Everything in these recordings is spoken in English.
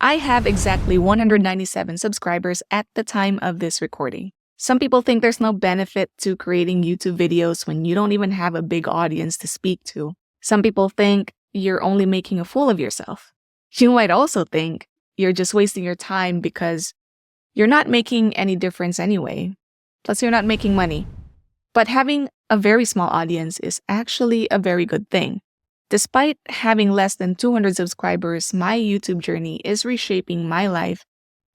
I have exactly 197 subscribers at the time of this recording. Some people think there's no benefit to creating YouTube videos when you don't even have a big audience to speak to. Some people think you're only making a fool of yourself. You might also think you're just wasting your time because you're not making any difference anyway. Plus, you're not making money. But having a very small audience is actually a very good thing. Despite having less than 200 subscribers, my YouTube journey is reshaping my life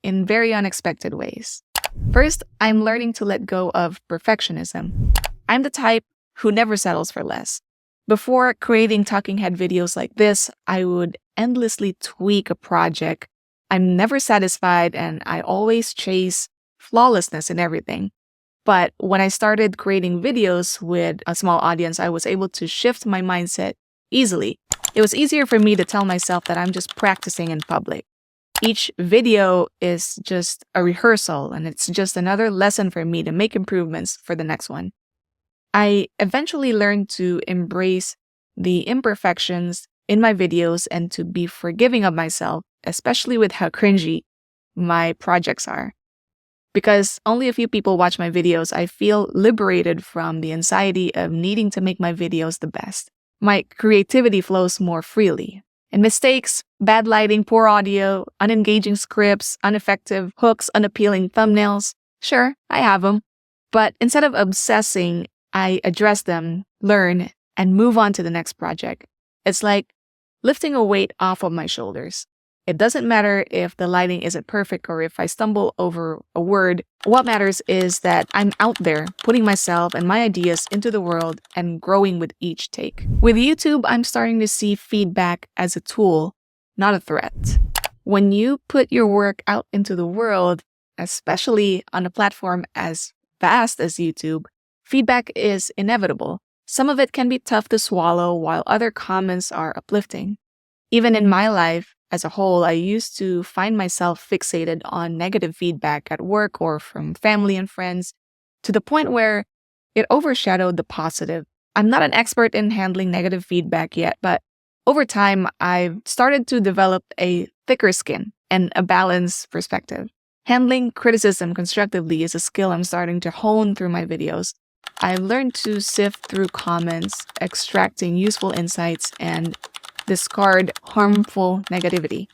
in very unexpected ways. First, I'm learning to let go of perfectionism. I'm the type who never settles for less. Before creating talking head videos like this, I would endlessly tweak a project. I'm never satisfied and I always chase flawlessness in everything. But when I started creating videos with a small audience, I was able to shift my mindset easily. It was easier for me to tell myself that I'm just practicing in public. Each video is just a rehearsal and it's just another lesson for me to make improvements for the next one. I eventually learned to embrace the imperfections in my videos and to be forgiving of myself, especially with how cringy my projects are. Because only a few people watch my videos, I feel liberated from the anxiety of needing to make my videos the best. My creativity flows more freely. And mistakes, bad lighting, poor audio, unengaging scripts, ineffective hooks, unappealing thumbnails, sure, I have them. But instead of obsessing, I address them, learn, and move on to the next project. It's like lifting a weight off of my shoulders. It doesn't matter if the lighting isn't perfect or if I stumble over a word. What matters is that I'm out there putting myself and my ideas into the world and growing with each take. With YouTube, I'm starting to see feedback as a tool, not a threat. When you put your work out into the world, especially on a platform as vast as YouTube, feedback is inevitable. Some of it can be tough to swallow while other comments are uplifting. Even in my life, as a whole, I used to find myself fixated on negative feedback at work or from family and friends to the point where it overshadowed the positive. I'm not an expert in handling negative feedback yet, but over time, I've started to develop a thicker skin and a balanced perspective. Handling criticism constructively is a skill I'm starting to hone through my videos. I've learned to sift through comments, extracting useful insights, and discard harmful negativity.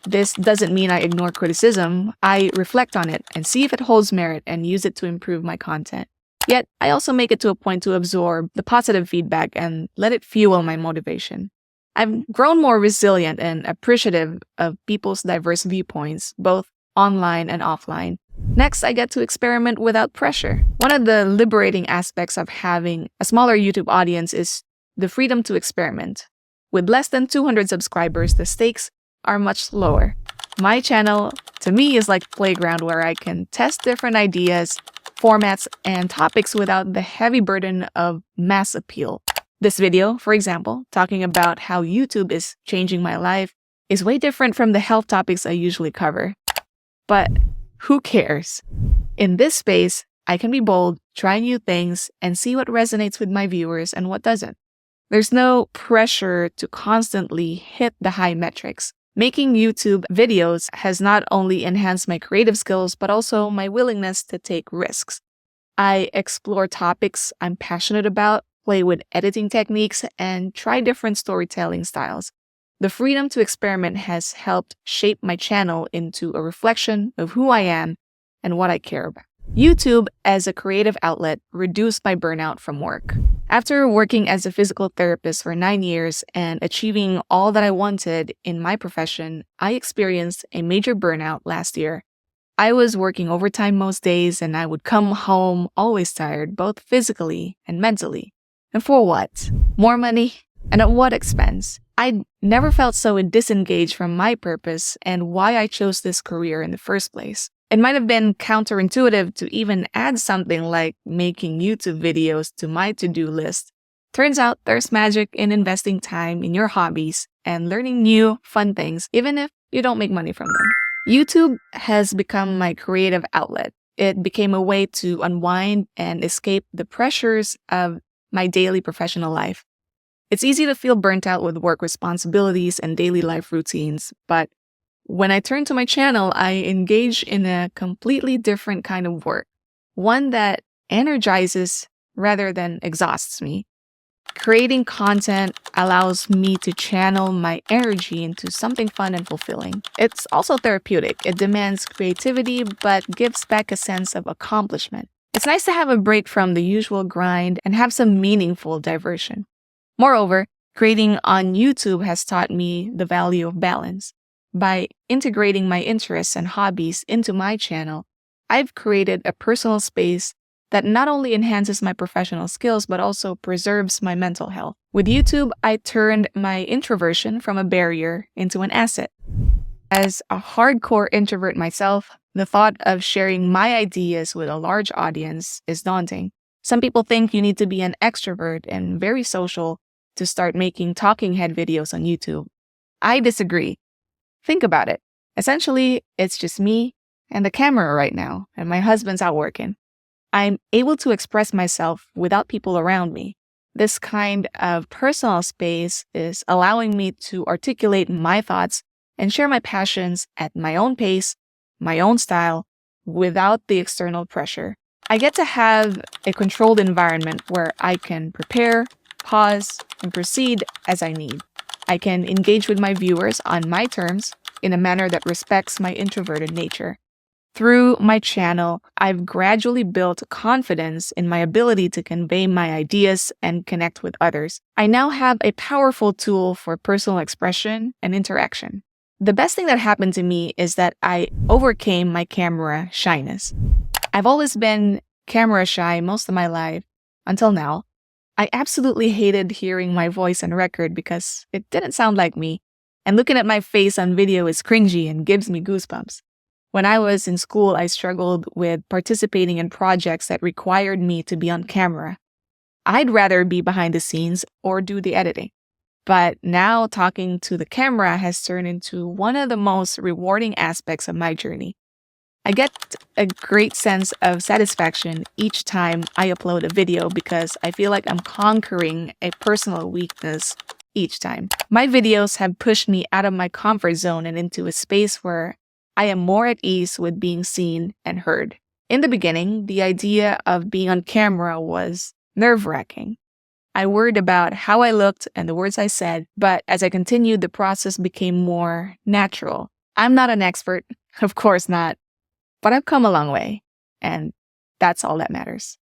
This doesn't mean I ignore criticism. I reflect on it and see if it holds merit and use it to improve my content. Yet, I also make it to a point to absorb the positive feedback and let it fuel my motivation. I've grown more resilient and appreciative of people's diverse viewpoints, both online and offline. Next, I get to experiment without pressure. One of the liberating aspects of having a smaller YouTube audience is the freedom to experiment. With less than 200 subscribers, the stakes are much lower. My channel, to me, is like a playground where I can test different ideas, formats, and topics without the heavy burden of mass appeal. This video, for example, talking about how YouTube is changing my life, is way different from the health topics I usually cover. But who cares? In this space, I can be bold, try new things, and see what resonates with my viewers and what doesn't. There's no pressure to constantly hit the high metrics. Making YouTube videos has not only enhanced my creative skills, but also my willingness to take risks. I explore topics I'm passionate about, play with editing techniques, and try different storytelling styles. The freedom to experiment has helped shape my channel into a reflection of who I am and what I care about. YouTube, as a creative outlet, reduced my burnout from work. After working as a physical therapist for 9 years and achieving all that I wanted in my profession, I experienced a major burnout last year. I was working overtime most days and I would come home always tired, both physically and mentally. And for what? More money? And at what expense? I never felt so disengaged from my purpose and why I chose this career in the first place. It might have been counterintuitive to even add something like making YouTube videos to my to-do list. Turns out there's magic in investing time in your hobbies and learning new, fun things, even if you don't make money from them. YouTube has become my creative outlet. It became a way to unwind and escape the pressures of my daily professional life. It's easy to feel burnt out with work responsibilities and daily life routines, but When I turn to my channel, I engage in a completely different kind of work, one that energizes rather than exhausts me. Creating content allows me to channel my energy into something fun and fulfilling. It's also therapeutic. It demands creativity, but gives back a sense of accomplishment. It's nice to have a break from the usual grind and have some meaningful diversion. Moreover, creating on YouTube has taught me the value of balance. By integrating my interests and hobbies into my channel, I've created a personal space that not only enhances my professional skills, but also preserves my mental health. With YouTube, I turned my introversion from a barrier into an asset. As a hardcore introvert myself, the thought of sharing my ideas with a large audience is daunting. Some people think you need to be an extrovert and very social to start making talking head videos on YouTube. I disagree. Think about it. Essentially, it's just me and the camera right now, and my husband's out working. I'm able to express myself without people around me. This kind of personal space is allowing me to articulate my thoughts and share my passions at my own pace, my own style, without the external pressure. I get to have a controlled environment where I can prepare, pause, and proceed as I need. I can engage with my viewers on my terms in a manner that respects my introverted nature. Through my channel, I've gradually built confidence in my ability to convey my ideas and connect with others. I now have a powerful tool for personal expression and interaction. The best thing that happened to me is that I overcame my camera shyness. I've always been camera shy most of my life, until now. I absolutely hated hearing my voice on record because it didn't sound like me, and looking at my face on video is cringy and gives me goosebumps. When I was in school, I struggled with participating in projects that required me to be on camera. I'd rather be behind the scenes or do the editing. But now talking to the camera has turned into one of the most rewarding aspects of my journey. I get a great sense of satisfaction each time I upload a video because I feel like I'm conquering a personal weakness each time. My videos have pushed me out of my comfort zone and into a space where I am more at ease with being seen and heard. In the beginning, the idea of being on camera was nerve-wracking. I worried about how I looked and the words I said, but as I continued, the process became more natural. I'm not an expert, of course not, but I've come a long way, and that's all that matters.